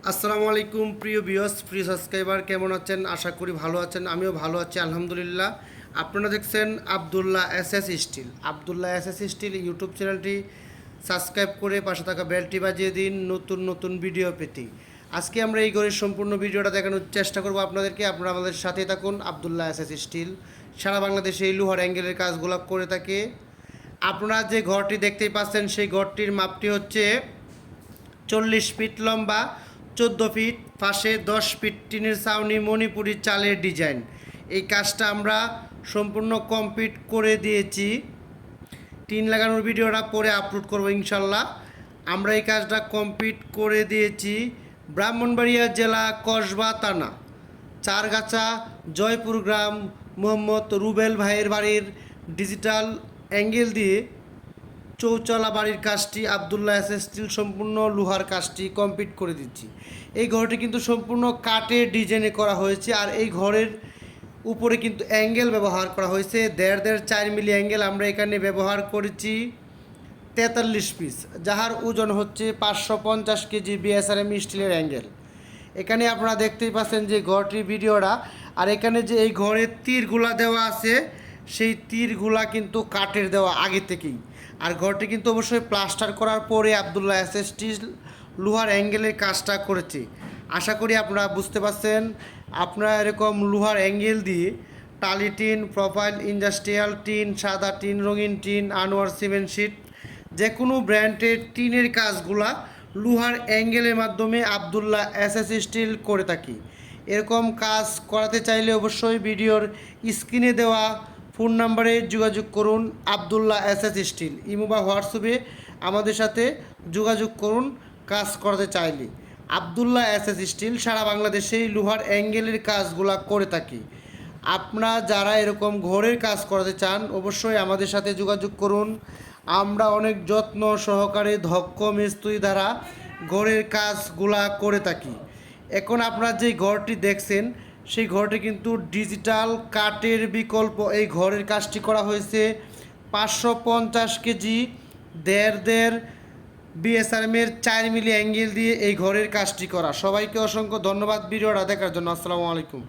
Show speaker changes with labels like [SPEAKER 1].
[SPEAKER 1] আসসালামু আলাইকুম প্রিয় ভিউয়ার্স, প্রিয় সাবস্ক্রাইবার, কেমন আছেন? আশা করি ভালো আছেন। আমিও ভালো আছি আলহামদুলিল্লাহ। আপনারা দেখছেন Abdullah SS still. Abdullah SS still YouTube চ্যানেলটি সাবস্ক্রাইব করে পাশে থাকা বেলটি বাজিয়ে দিন নতুন নতুন ভিডিও পেতে। আজকে আমরা এই ঘরের সম্পূর্ণ ভিডিওটা দেখানোর চেষ্টা করব আপনাদেরকে। আপনারা আমাদের সাথে থাকুন। আবদুল্লাহ এসএস স্টিল সারা বাংলাদেশে এই লোহার অ্যাঙ্গেলের কাজগুলো করে থাকে। আপনারা যে ঘরটি দেখতেই পাচ্ছেন সেই ঘরটির মাপটি হচ্ছে 40 ফিট লম্বা, 14 ফিট, পাশে 10 ফিট টিনের ছাউনি, মণিপুরি চালের ডিজাইন। এই কাজটা আমরা সম্পূর্ণ কমপ্লিট করে দিয়েছি। টিন লাগানোর ভিডিওটা পরে আপলোড করব ইনশাল্লাহ। আমরা এই কাজটা কমপ্লিট করে দিয়েছি ব্রাহ্মণবাড়িয়া জেলা কসবা থানা চারগাছা জয়পুর গ্রাম মোহাম্মদ রুবেল ভাইয়ের বাড়ির ডিজিটাল অ্যাঙ্গেল দিয়ে চৌচালা বাড়ির কাজটি আবদুল্লাহ এসএস স্টিল সম্পূর্ণ লোহার কাজটি কমপ্লিট করে দিচ্ছি। এই ঘরটি কিন্তু সম্পূর্ণ কাঠের ডিজাইনে করা হয়েছে। আর এই ঘরের উপরে কিন্তু অ্যাঙ্গেল ব্যবহার করা হয়েছে 1.5-4 মিলি অ্যাঙ্গেল আমরা এখানে ব্যবহার করেছি 43 পিস, যাহার ওজন হচ্ছে 550 কেজি বিএসআরএম স্টিলের অ্যাঙ্গেল। এখানে আপনারা দেখতেই পাচ্ছেন যে ঘরটির ভিডিওটা। আর এখানে যে এই ঘরের তীরগুলা দেওয়া আছে সেই তীরগুলা কিন্তু কাঠের দেওয়া আগে থেকেই। আর ঘরটি কিন্তু অবশ্যই প্লাস্টার করার পরে আবদুল্লাহ এসএস স্টিল লোহার অ্যাঙ্গেলের কাজটা করেছে। আশা করি আপনারা বুঝতে পারছেন। আপনারা এরকম লোহার অ্যাঙ্গেল দিয়ে টালি টিন, প্রোফাইল, ইন্ডাস্ট্রিয়াল টিন, সাদা টিন, রঙিন টিন, আনোয়ার সিমেন্ট শিট, যে কোনো ব্র্যান্ডের টিনের কাজগুলা লোহার অ্যাঙ্গেলের মাধ্যমে আবদুল্লাহ এসএস স্টিল করে থাকি। এরকম কাজ করাতে চাইলে অবশ্যই ভিডিওর স্ক্রিনে দেওয়া ফোন নাম্বারে যোগাযোগ করুন। আবদুল্লাহ এসএস স্টিল ইমো বা হোয়াটসঅ্যাপে আমাদের সাথে যোগাযোগ করুন কাজ করাতে চাইলে। আবদুল্লাহ এসএস স্টিল সারা বাংলাদেশেই লোহার অ্যাঙ্গেলের কাজগুলা করে থাকি। আপনারা যারা এরকম ঘরের কাজ করাতে চান অবশ্যই আমাদের সাথে যোগাযোগ করুন। আমরা অনেক যত্ন সহকারে দক্ষ মিস্ত্রি দ্বারা ঘরের কাজগুলা করে থাকি। এখন আপনারা যে ঘরটি দেখছেন সেই ঘরটি কিন্তু ডিজিটাল কাঠের বিকল্প এই ঘরের কাজটি করা হয়েছে 550 কেজি 1.5 বিএসআরএমের 4 মিলি অ্যাঙ্গেল দিয়ে এই ঘরের কাজটি করা। সবাইকে অসংখ্য ধন্যবাদ ভিডিওটা দেখার জন্য। আসসালামু আলাইকুম।